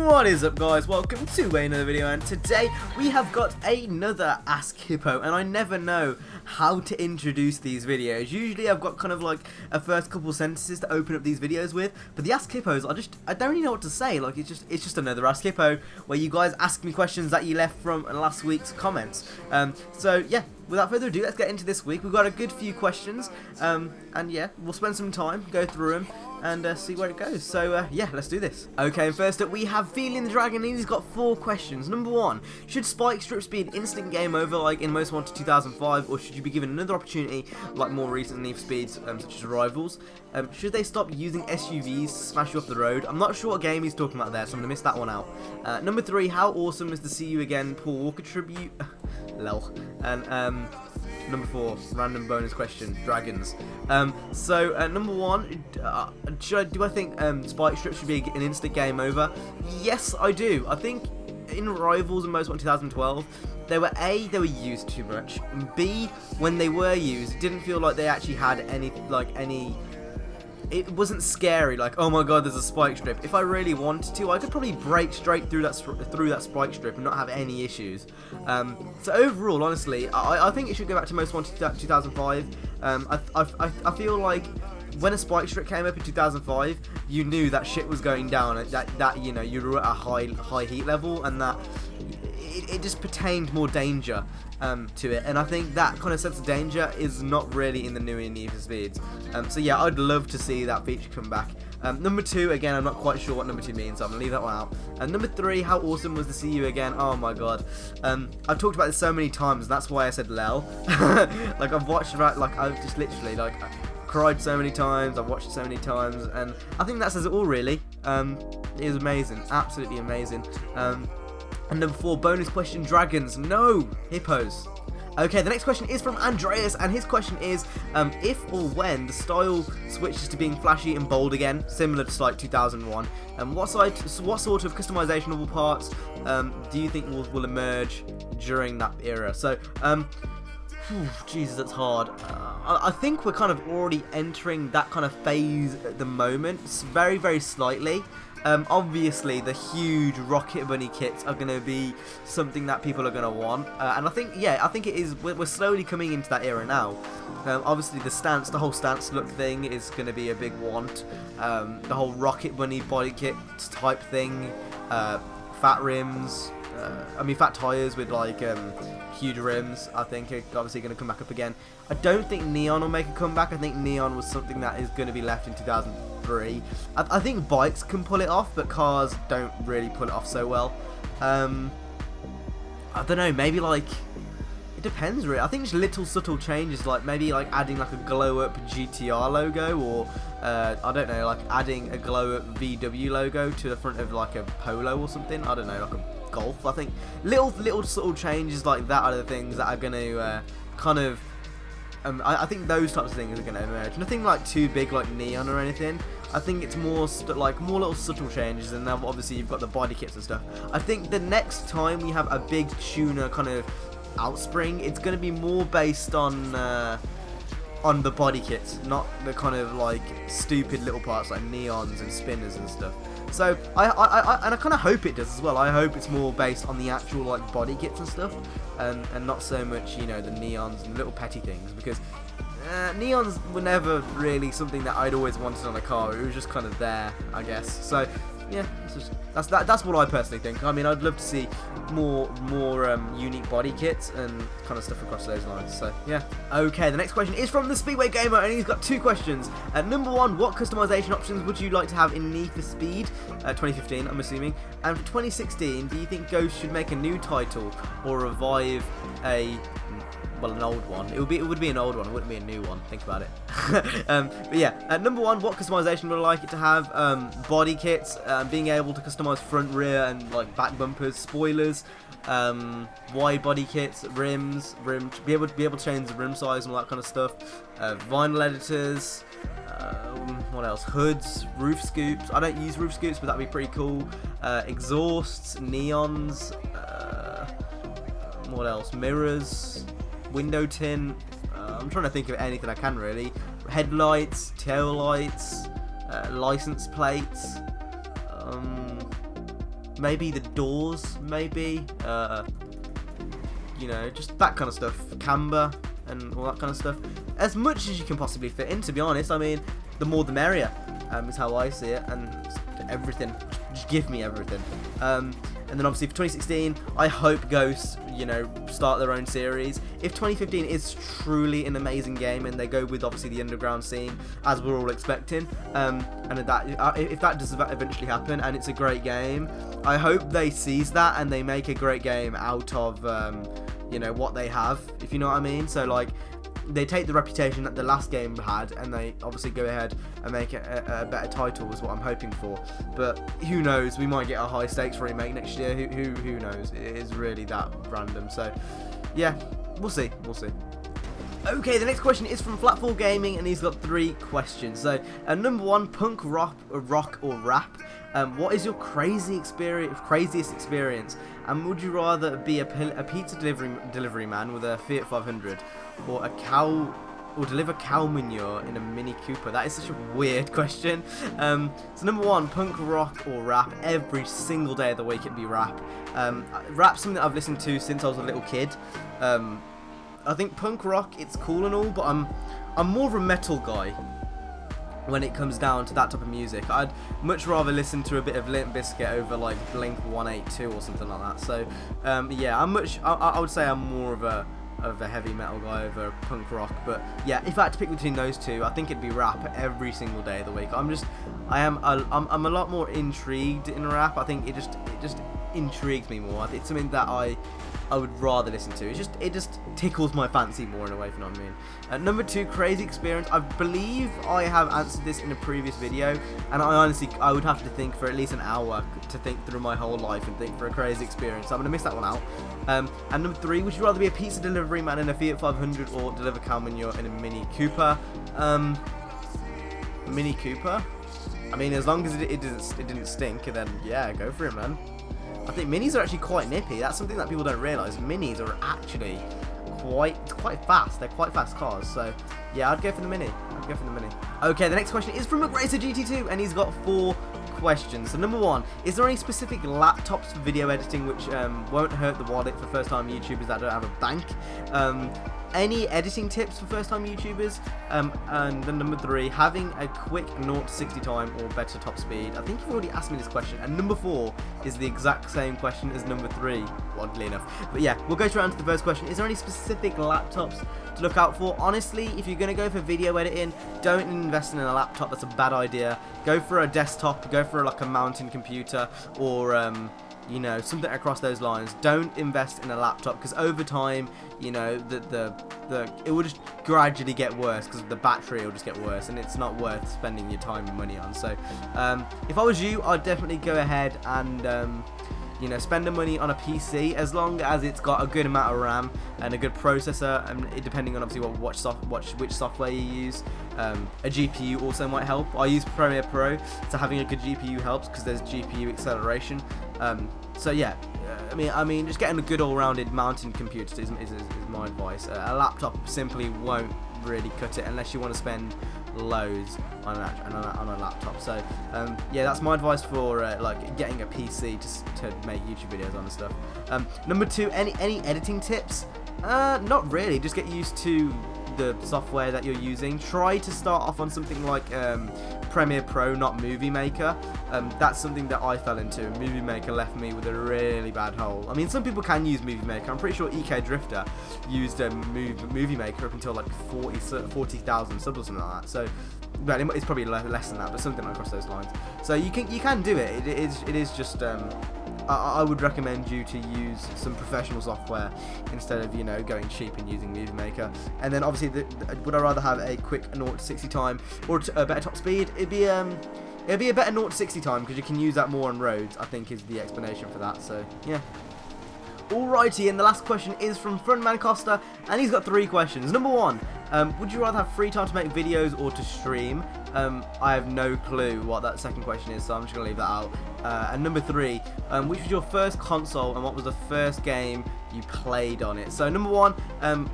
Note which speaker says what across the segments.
Speaker 1: What is up, guys? Welcome to another video, and today we have got another Ask Hippo, and I never know how to introduce these videos. Usually I've got kind of like a first couple sentences to open up these videos with, but the Ask Hippos, I don't really know what to say. Like it's just another Ask Hippo where you guys ask me questions that you left from last week's comments. So yeah, without further ado, let's get into this week. We've got a good few questions, and yeah, we'll spend some time, go through them, and see where it goes. So yeah, let's do this. Okay, and first up we have Feeling the Dragon, and he's got 4 questions. Number 1, should spike strips be an instant game over like in Most Wanted 2005, or should you be given another opportunity like more recent Need for Speeds such as Rivals? Should they stop using SUVs to smash you off the road? I'm not sure what game he's talking about there, so I'm gonna miss that one out. Number 3, how awesome is the See You Again Paul Walker tribute? Lol. And number 4, random bonus question, dragons. Number 1, do I think spike strips should be an instant game over? Yes, I do. I think in Rivals and Most Wanted 2012, they were they were used too much. And B, when they were used, it didn't feel like they actually had any. It wasn't scary, like, oh my god, there's a spike strip. If I really wanted to, I could probably break straight through that spike strip and not have any issues. So overall, honestly, I think it should go back to Most Wanted 2005. I feel like when a spike strip came up in 2005, you knew that shit was going down. That you know, you were at a high heat level, and that it just pertained more danger to it, and I think that kind of sense of danger is not really in the new Need for Speeds. So yeah, I'd love to see that feature come back. Number 2, again, I'm not quite sure what number 2 means, so I'm gonna leave that one out. And number 3, how awesome was the See You Again? Oh my god, I've talked about this so many times, and that's why I said lel. Like I've watched that, like I've just literally like cried so many times, I've watched it so many times, and I think that says it all really. It is amazing, absolutely amazing. And number 4, bonus question, dragons. No, hippos. Okay, the next question is from Andreas, and his question is, if or when the style switches to being flashy and bold again, similar to like 2001, and what sort of customizational parts do you think will emerge during that era? So, Jesus, that's hard. I think we're kind of already entering that kind of phase at the moment, very, very slightly. Obviously, the huge Rocket Bunny kits are going to be something that people are going to want, and I think it is. We're slowly coming into that era now. Obviously, the whole stance look thing is going to be a big want. The whole Rocket Bunny body kit type thing, fat rims. Fat tires with like huge rims, I think are obviously going to come back up again. I don't think Neon will make a comeback. I think Neon was something that is going to be left in 2003. I think bikes can pull it off, but cars don't really pull it off so well. I don't know, maybe like, it depends really. I think just little subtle changes, like maybe like adding like a glow up GTR logo, or I don't know, like adding a glow up VW logo to the front of like a Polo or something. I don't know, like a Golf. I think little subtle changes like that are the things that are going to kind of I think those types of things are going to emerge. Nothing like too big like Neon or anything. I think it's more more little subtle changes, and then obviously you've got the body kits and stuff. I think the next time we have a big tuner kind of outspring, it's going to be more based on the body kits, not the kind of like stupid little parts like neons and spinners and stuff. So I kind of hope it does as well. I hope it's more based on the actual like body kits and stuff, and not so much, you know, the neons and the little petty things, because neons were never really something that I'd always wanted on a car. It was just kind of there, I guess. So yeah, that's what I personally think. I mean, I'd love to see more unique body kits and kind of stuff across those lines. So yeah. Okay, the next question is from the Speedway Gamer, and he's got 2 questions. Number 1, what customization options would you like to have in Need for Speed 2015? I'm assuming. And for 2016, do you think Ghost should make a new title or revive an old one? It would be an old one. It wouldn't be a new one. Think about it. But yeah, number 1, what customization would I like it to have? Body kits, being able to customize front, rear, and like back bumpers, spoilers, wide body kits, rims, be able to change the rim size and all that kind of stuff. Vinyl editors. What else? Hoods, roof scoops. I don't use roof scoops, but that'd be pretty cool. Exhausts, neons. What else? Mirrors. Window tint. I'm trying to think of anything I can really. Headlights, tail lights, license plates. maybe the doors, maybe, you know, just that kind of stuff, camber and all that kind of stuff, as much as you can possibly fit in, to be honest. I mean, the more the merrier, is how I see it, and everything, just give me everything. And then obviously for 2016, I hope Ghosts, you know, start their own series. If 2015 is truly an amazing game and they go with obviously the underground scene, as we're all expecting, and if that does eventually happen and it's a great game, I hope they seize that and they make a great game out of, you know, what they have, if you know what I mean. So like, they take the reputation that the last game had and they obviously go ahead and make it a better title, is what I'm hoping for. But who knows, we might get a high stakes remake next year. Who knows? It is really that random. So yeah, we'll see. Okay, the next question is from Flatfall Gaming, and he's got 3 questions. So, number 1, punk, rock, or rap. What is your craziest experience? And would you rather be a pizza delivery man with a Fiat 500, or deliver cow manure in a Mini Cooper? That is such a weird question. So number 1, punk, rock, or rap. Every single day of the week it'd be rap. Rap's something that I've listened to since I was a little kid. I think punk rock, it's cool and all, but I'm more of a metal guy when it comes down to that type of music. I'd much rather listen to a bit of Limp Bizkit over like Blink 182 or something like that. So yeah, I would say I'm more of a heavy metal guy over punk rock. But yeah, if I had to pick between those two, I think it'd be rap every single day of the week. I'm a lot more intrigued in rap. I think it just intrigues me more. It's something that I would rather listen to. It just tickles my fancy more in a way, if you know what I mean. Number 2, crazy experience. I believe I have answered this in a previous video, and I would have to think for at least an hour to think through my whole life and think for a crazy experience. So I'm gonna miss that one out. And number 3, would you rather be a pizza delivery man in a Fiat 500 or deliver cow manure in a Mini Cooper? Mini Cooper. I mean, as long as it didn't stink, then yeah, go for it, man. I think minis are actually quite nippy. That's something that people don't realise. Minis are actually quite fast. They're quite fast cars. So yeah, I'd go for the Mini. Okay, the next question is from McRacerGT2, and he's got 4 questions. So number 1, is there any specific laptops for video editing which won't hurt the wallet for first-time YouTubers that don't have a bank? Any editing tips for first-time YouTubers? And then number 3, having a quick 0 to 60 time or better top speed. I think you've already asked me this question. And number 4 is the exact same question as number 3, oddly enough. But yeah, we'll go around to the first question. Is there any specific laptops to look out for? Honestly, if you're going to go for video editing, don't invest in a laptop. That's a bad idea. Go for a desktop. Go for like a mountain computer, or you know, something across those lines. Don't invest in a laptop, because over time, you know, it will just gradually get worse, because the battery will just get worse, and it's not worth spending your time and money on. So if I was you, I'd definitely go ahead and you know, spend the money on a PC, as long as it's got a good amount of RAM and a good processor, and depending on obviously which software you use. A GPU also might help. I use Premiere Pro, so having a good GPU helps, because there's GPU acceleration. So yeah, I mean, just getting a good all-rounded mountain computer is my advice. A laptop simply won't really cut it unless you want to spend loads on a laptop. So yeah, that's my advice for like getting a PC to make YouTube videos on and stuff. Number 2, any editing tips? Not really. Just get used to the software that you're using. Try to start off on something like Premiere Pro, not Movie Maker. That's something that I fell into. Movie Maker left me with a really bad hole. I mean, some people can use Movie Maker. I'm pretty sure EK Drifter used Movie Maker up until like 40,000 subs or something like that. So, well, it's probably less than that, but something across those lines. So you can do it. It is just I would recommend you to use some professional software instead of, you know, going cheap and using Movie Maker. And then obviously, would I rather have a quick 0 to 60 time or a better top speed? It'd be a better 0 to 60 time, because you can use that more on roads, I think, is the explanation for that. So yeah. Alrighty, and the last question is from Frontman Costa, and he's got 3 questions. Number 1, would you rather have free time to make videos or to stream? I have no clue what that second question is, so I'm just going to leave that out. And number 3, which was your first console, and what was the first game you played on it? So number 1,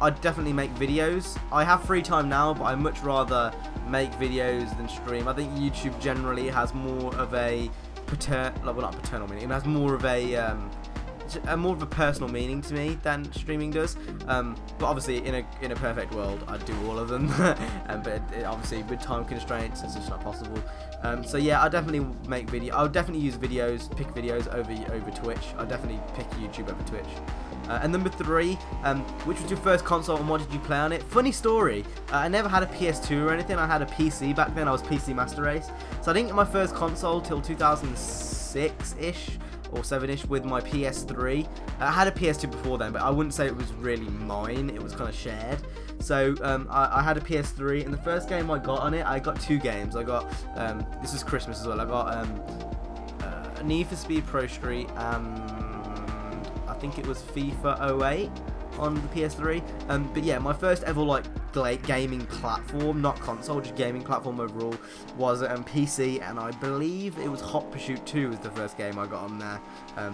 Speaker 1: I'd definitely make videos. I have free time now, but I'd much rather make videos than stream. I think YouTube generally has more of a well, not paternal meaning. It has more of a personal meaning to me than streaming does. But obviously, in a perfect world, I'd do all of them. But obviously, with time constraints, it's just not possible. So yeah, I definitely make video. I would definitely use videos, pick videos over Twitch. I definitely pick YouTube over Twitch. And number 3, which was your first console and what did you play on it? Funny story, I never had a PS2 or anything. I had a PC back then. I was PC Master Race. So I didn't get my first console till 2006-ish or 7-ish with my PS3. I had a PS2 before then, but I wouldn't say it was really mine. It was kind of shared. So I had a PS3, and the first game I got on it, I got 2 games. I got, this was Christmas as well, I got Need for Speed Pro Street and I think it was FIFA 08 on the PS3. But yeah, my first ever like gaming platform, not console, just gaming platform overall, was PC, and I believe it was Hot Pursuit 2 was the first game I got on there.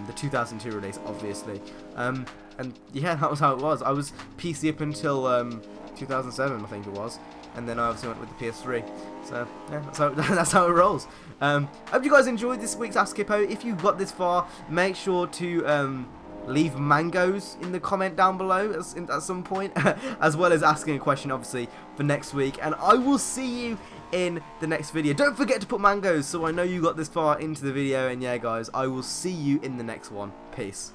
Speaker 1: The 2002 release, obviously. And yeah, that was how it was. I was PC up until 2007, I think it was, and then I obviously went with the PS3. So yeah, that's how it rolls. Hope you guys enjoyed this week's Ask Hippo. If you got this far, make sure to leave mangoes in the comment down below at some point, as well as asking a question obviously for next week, and I will see you in the next video. Don't forget to put mangoes so I know you got this far into the video, and yeah guys, I will see you in the next one. Peace.